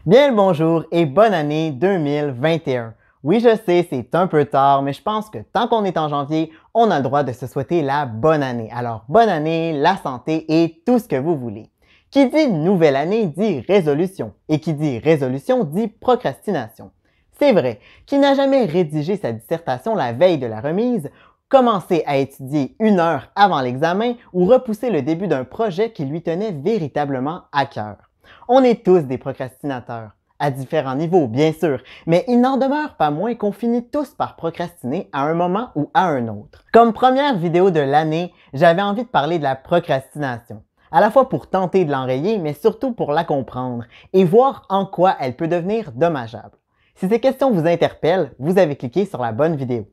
Bien le bonjour et bonne année 2021. Oui, je sais, c'est un peu tard, mais je pense que tant qu'on est en janvier, on a le droit de se souhaiter la bonne année. Alors, bonne année, la santé et tout ce que vous voulez. Qui dit nouvelle année dit résolution, et qui dit résolution dit procrastination. C'est vrai, qui n'a jamais rédigé sa dissertation la veille de la remise, commencé à étudier 1 heure avant l'examen ou repousser le début d'un projet qui lui tenait véritablement à cœur. On est tous des procrastinateurs, à différents niveaux bien sûr, mais il n'en demeure pas moins qu'on finit tous par procrastiner à un moment ou à un autre. Comme première vidéo de l'année, j'avais envie de parler de la procrastination, à la fois pour tenter de l'enrayer, mais surtout pour la comprendre et voir en quoi elle peut devenir dommageable. Si ces questions vous interpellent, vous avez cliqué sur la bonne vidéo.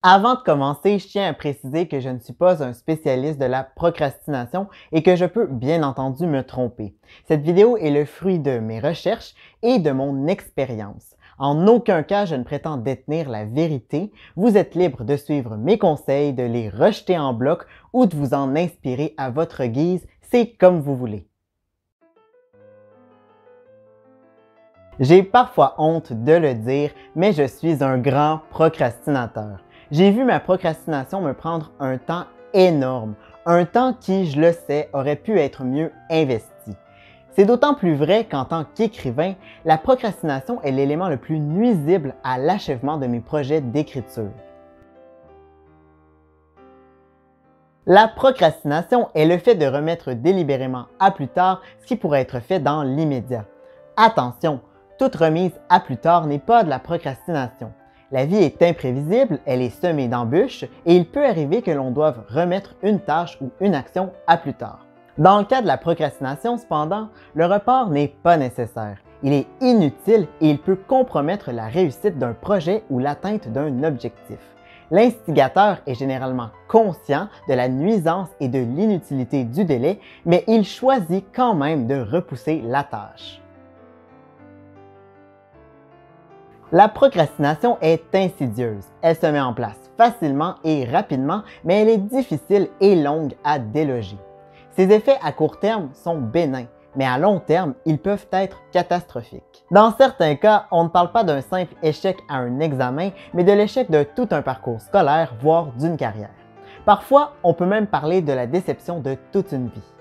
Avant de commencer, je tiens à préciser que je ne suis pas un spécialiste de la procrastination et que je peux bien entendu me tromper. Cette vidéo est le fruit de mes recherches et de mon expérience. En aucun cas, je ne prétends détenir la vérité. Vous êtes libre de suivre mes conseils, de les rejeter en bloc ou de vous en inspirer à votre guise. C'est comme vous voulez. J'ai parfois honte de le dire, mais je suis un grand procrastinateur. J'ai vu ma procrastination me prendre un temps énorme, un temps qui, je le sais, aurait pu être mieux investi. C'est d'autant plus vrai qu'en tant qu'écrivain, la procrastination est l'élément le plus nuisible à l'achèvement de mes projets d'écriture. La procrastination est le fait de remettre délibérément à plus tard ce qui pourrait être fait dans l'immédiat. Attention, toute remise à plus tard n'est pas de la procrastination. La vie est imprévisible, elle est semée d'embûches et il peut arriver que l'on doive remettre une tâche ou une action à plus tard. Dans le cas de la procrastination, cependant, le report n'est pas nécessaire. Il est inutile et il peut compromettre la réussite d'un projet ou l'atteinte d'un objectif. L'instigateur est généralement conscient de la nuisance et de l'inutilité du délai, mais il choisit quand même de repousser la tâche. La procrastination est insidieuse. Elle se met en place facilement et rapidement, mais elle est difficile et longue à déloger. Ses effets à court terme sont bénins, mais à long terme, ils peuvent être catastrophiques. Dans certains cas, on ne parle pas d'un simple échec à un examen, mais de l'échec de tout un parcours scolaire, voire d'une carrière. Parfois, on peut même parler de la déception de toute une vie.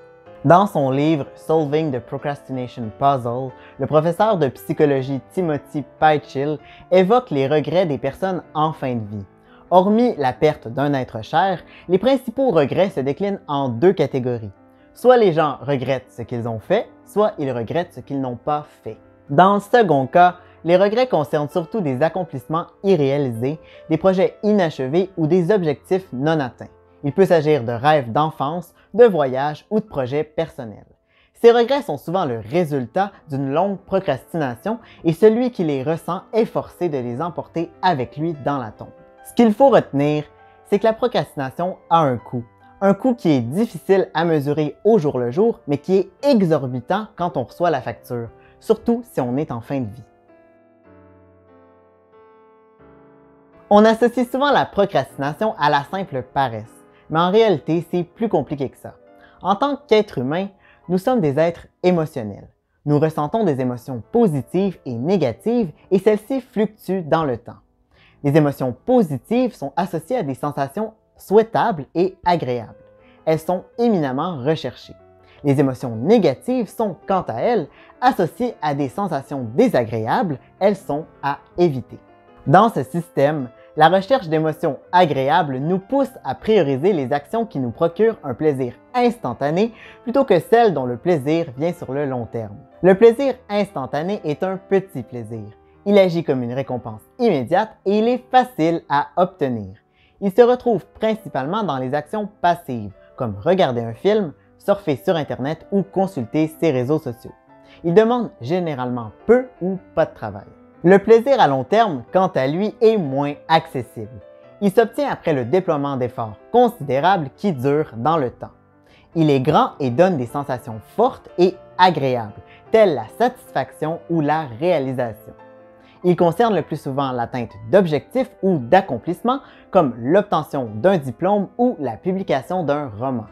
Dans son livre Solving the Procrastination Puzzle, le professeur de psychologie Timothy Pychyl évoque les regrets des personnes en fin de vie. Hormis la perte d'un être cher, les principaux regrets se déclinent en deux catégories. Soit les gens regrettent ce qu'ils ont fait, soit ils regrettent ce qu'ils n'ont pas fait. Dans le second cas, les regrets concernent surtout des accomplissements irréalisés, des projets inachevés ou des objectifs non atteints. Il peut s'agir de rêves d'enfance, de voyages ou de projets personnels. Ces regrets sont souvent le résultat d'une longue procrastination et celui qui les ressent est forcé de les emporter avec lui dans la tombe. Ce qu'il faut retenir, c'est que la procrastination a un coût qui est difficile à mesurer au jour le jour, mais qui est exorbitant quand on reçoit la facture, surtout si on est en fin de vie. On associe souvent la procrastination à la simple paresse. Mais en réalité, c'est plus compliqué que ça. En tant qu'être humain, nous sommes des êtres émotionnels. Nous ressentons des émotions positives et négatives et celles-ci fluctuent dans le temps. Les émotions positives sont associées à des sensations souhaitables et agréables. Elles sont éminemment recherchées. Les émotions négatives sont, quant à elles, associées à des sensations désagréables, elles sont à éviter. Dans ce système, la recherche d'émotions agréables nous pousse à prioriser les actions qui nous procurent un plaisir instantané plutôt que celles dont le plaisir vient sur le long terme. Le plaisir instantané est un petit plaisir. Il agit comme une récompense immédiate et il est facile à obtenir. Il se retrouve principalement dans les actions passives, comme regarder un film, surfer sur Internet ou consulter ses réseaux sociaux. Il demande généralement peu ou pas de travail. Le plaisir à long terme, quant à lui, est moins accessible. Il s'obtient après le déploiement d'efforts considérables qui durent dans le temps. Il est grand et donne des sensations fortes et agréables, telles la satisfaction ou la réalisation. Il concerne le plus souvent l'atteinte d'objectifs ou d'accomplissements comme l'obtention d'un diplôme ou la publication d'un roman.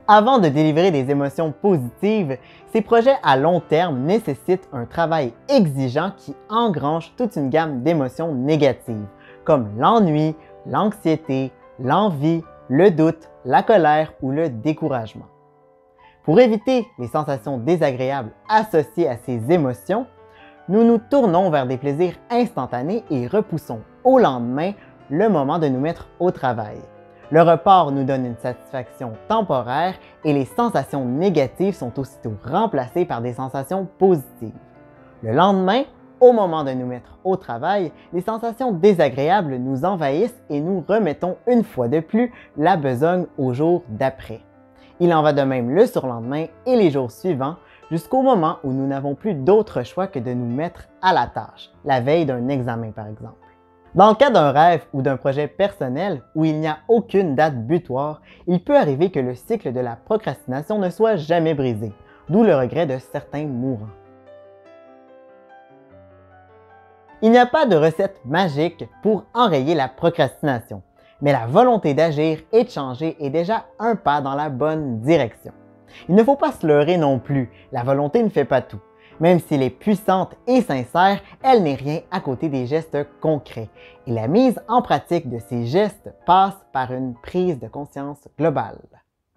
Avant de délivrer des émotions positives, ces projets à long terme nécessitent un travail exigeant qui engrange toute une gamme d'émotions négatives, comme l'ennui, l'anxiété, l'envie, le doute, la colère ou le découragement. Pour éviter les sensations désagréables associées à ces émotions, nous nous tournons vers des plaisirs instantanés et repoussons au lendemain le moment de nous mettre au travail. Le report nous donne une satisfaction temporaire et les sensations négatives sont aussitôt remplacées par des sensations positives. Le lendemain, au moment de nous mettre au travail, les sensations désagréables nous envahissent et nous remettons une fois de plus la besogne au jour d'après. Il en va de même le surlendemain et les jours suivants, jusqu'au moment où nous n'avons plus d'autre choix que de nous mettre à la tâche, la veille d'un examen par exemple. Dans le cas d'un rêve ou d'un projet personnel où il n'y a aucune date butoir, il peut arriver que le cycle de la procrastination ne soit jamais brisé, d'où le regret de certains mourants. Il n'y a pas de recette magique pour enrayer la procrastination, mais la volonté d'agir et de changer est déjà un pas dans la bonne direction. Il ne faut pas se leurrer non plus, la volonté ne fait pas tout. Même s'elle est puissante et sincère, elle n'est rien à côté des gestes concrets. Et la mise en pratique de ces gestes passe par une prise de conscience globale.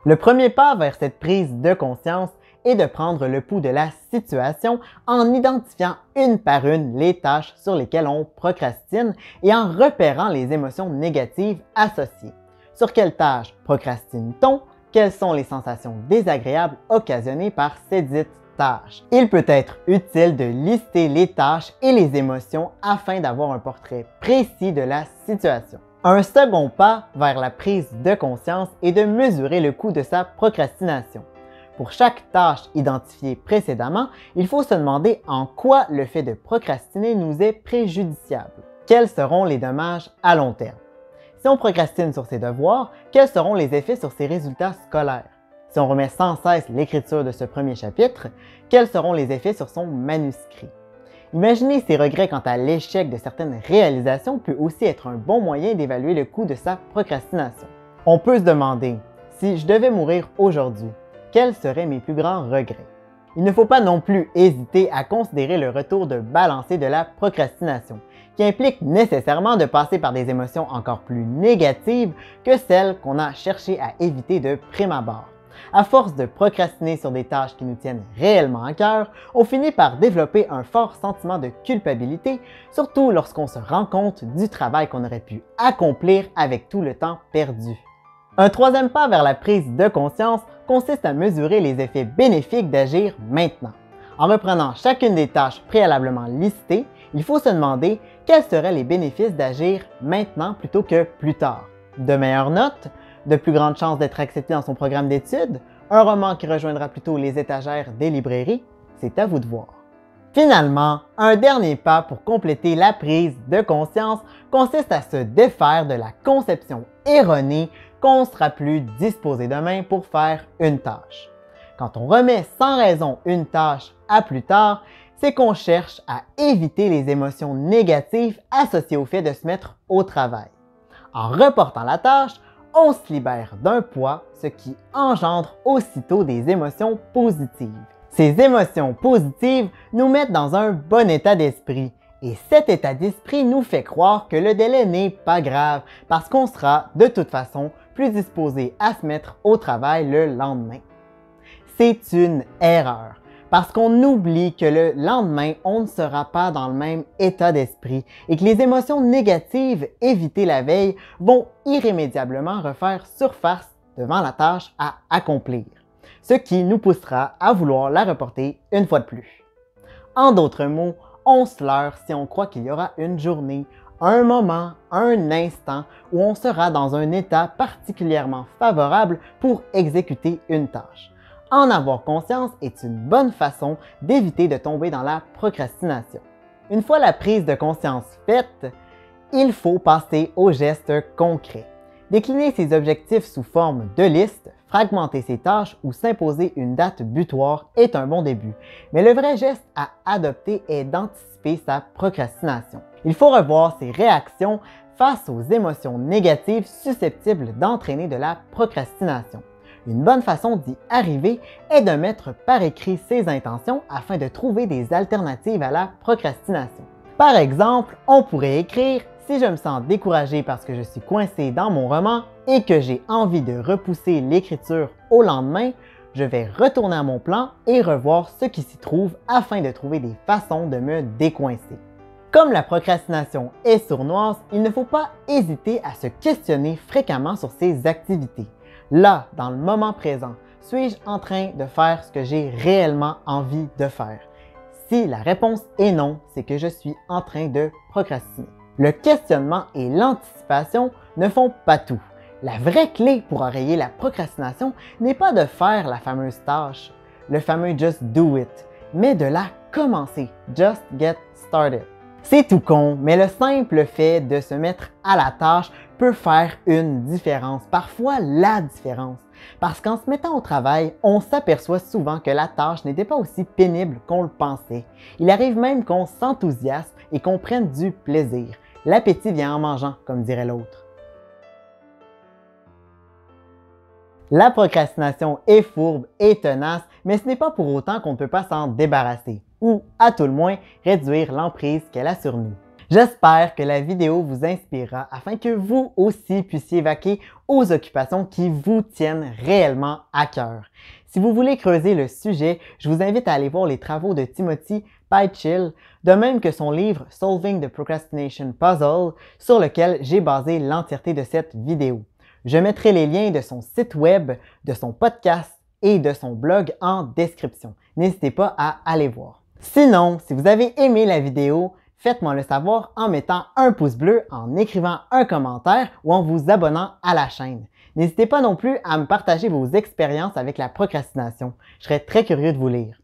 Le premier pas vers cette prise de conscience est de prendre le pouls de la situation en identifiant une par une les tâches sur lesquelles on procrastine et en repérant les émotions négatives associées. Sur quelles tâches procrastine-t-on? Quelles sont les sensations désagréables occasionnées par ces dites tâches? Il peut être utile de lister les tâches et les émotions afin d'avoir un portrait précis de la situation. Un second pas vers la prise de conscience est de mesurer le coût de sa procrastination. Pour chaque tâche identifiée précédemment, il faut se demander en quoi le fait de procrastiner nous est préjudiciable. Quels seront les dommages à long terme? Si on procrastine sur ses devoirs, quels seront les effets sur ses résultats scolaires? Si on remet sans cesse l'écriture de ce premier chapitre, quels seront les effets sur son manuscrit? Imaginer ses regrets quant à l'échec de certaines réalisations peut aussi être un bon moyen d'évaluer le coût de sa procrastination. On peut se demander, si je devais mourir aujourd'hui, quels seraient mes plus grands regrets? Il ne faut pas non plus hésiter à considérer le retour de balancier de la procrastination, qui implique nécessairement de passer par des émotions encore plus négatives que celles qu'on a cherché à éviter de prime abord. À force de procrastiner sur des tâches qui nous tiennent réellement à cœur, on finit par développer un fort sentiment de culpabilité, surtout lorsqu'on se rend compte du travail qu'on aurait pu accomplir avec tout le temps perdu. Un troisième pas vers la prise de conscience consiste à mesurer les effets bénéfiques d'agir maintenant. En reprenant chacune des tâches préalablement listées, il faut se demander quels seraient les bénéfices d'agir maintenant plutôt que plus tard. De meilleures notes, de plus grandes chances d'être accepté dans son programme d'études, un roman qui rejoindra plutôt les étagères des librairies, c'est à vous de voir. Finalement, un dernier pas pour compléter la prise de conscience consiste à se défaire de la conception erronée qu'on ne sera plus disposé demain pour faire une tâche. Quand on remet sans raison une tâche à plus tard, c'est qu'on cherche à éviter les émotions négatives associées au fait de se mettre au travail. En reportant la tâche, on se libère d'un poids, ce qui engendre aussitôt des émotions positives. Ces émotions positives nous mettent dans un bon état d'esprit et cet état d'esprit nous fait croire que le délai n'est pas grave parce qu'on sera de toute façon plus disposé à se mettre au travail le lendemain. C'est une erreur. Parce qu'on oublie que le lendemain, on ne sera pas dans le même état d'esprit et que les émotions négatives évitées la veille vont irrémédiablement refaire surface devant la tâche à accomplir, ce qui nous poussera à vouloir la reporter une fois de plus. En d'autres mots, on se leurre si on croit qu'il y aura une journée, un moment, un instant où on sera dans un état particulièrement favorable pour exécuter une tâche. En avoir conscience est une bonne façon d'éviter de tomber dans la procrastination. Une fois la prise de conscience faite, il faut passer aux gestes concrets. Décliner ses objectifs sous forme de liste, fragmenter ses tâches ou s'imposer une date butoir est un bon début. Mais le vrai geste à adopter est d'anticiper sa procrastination. Il faut revoir ses réactions face aux émotions négatives susceptibles d'entraîner de la procrastination. Une bonne façon d'y arriver est de mettre par écrit ses intentions afin de trouver des alternatives à la procrastination. Par exemple, on pourrait écrire « Si je me sens découragé parce que je suis coincé dans mon roman et que j'ai envie de repousser l'écriture au lendemain, je vais retourner à mon plan et revoir ce qui s'y trouve afin de trouver des façons de me décoincer. » Comme la procrastination est sournoise, il ne faut pas hésiter à se questionner fréquemment sur ses activités. Là, dans le moment présent, suis-je en train de faire ce que j'ai réellement envie de faire? Si la réponse est non, c'est que je suis en train de procrastiner. Le questionnement et l'anticipation ne font pas tout. La vraie clé pour enrayer la procrastination n'est pas de faire la fameuse tâche, le fameux just do it, mais de la commencer, just get started. C'est tout con, mais le simple fait de se mettre à la tâche peut faire une différence, parfois la différence. Parce qu'en se mettant au travail, on s'aperçoit souvent que la tâche n'était pas aussi pénible qu'on le pensait. Il arrive même qu'on s'enthousiasme et qu'on prenne du plaisir. L'appétit vient en mangeant, comme dirait l'autre. La procrastination est fourbe et tenace, mais ce n'est pas pour autant qu'on ne peut pas s'en débarrasser, ou à tout le moins réduire l'emprise qu'elle a sur nous. J'espère que la vidéo vous inspirera afin que vous aussi puissiez vaquer aux occupations qui vous tiennent réellement à cœur. Si vous voulez creuser le sujet, je vous invite à aller voir les travaux de Timothy Pychyl, de même que son livre Solving the Procrastination Puzzle, sur lequel j'ai basé l'entièreté de cette vidéo. Je mettrai les liens de son site web, de son podcast et de son blog en description. N'hésitez pas à aller voir. Sinon, si vous avez aimé la vidéo, faites-moi le savoir en mettant un pouce bleu, en écrivant un commentaire ou en vous abonnant à la chaîne. N'hésitez pas non plus à me partager vos expériences avec la procrastination. Je serais très curieux de vous lire.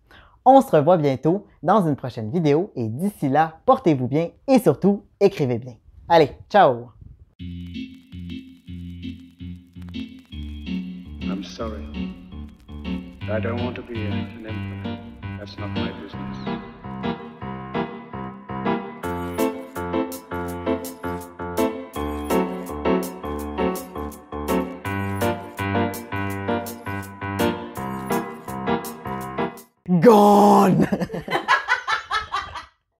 On se revoit bientôt dans une prochaine vidéo et d'ici là, portez-vous bien et surtout, écrivez bien. Allez, ciao! I'm sorry. I don't want to be an emperor. That's not my business. Gone!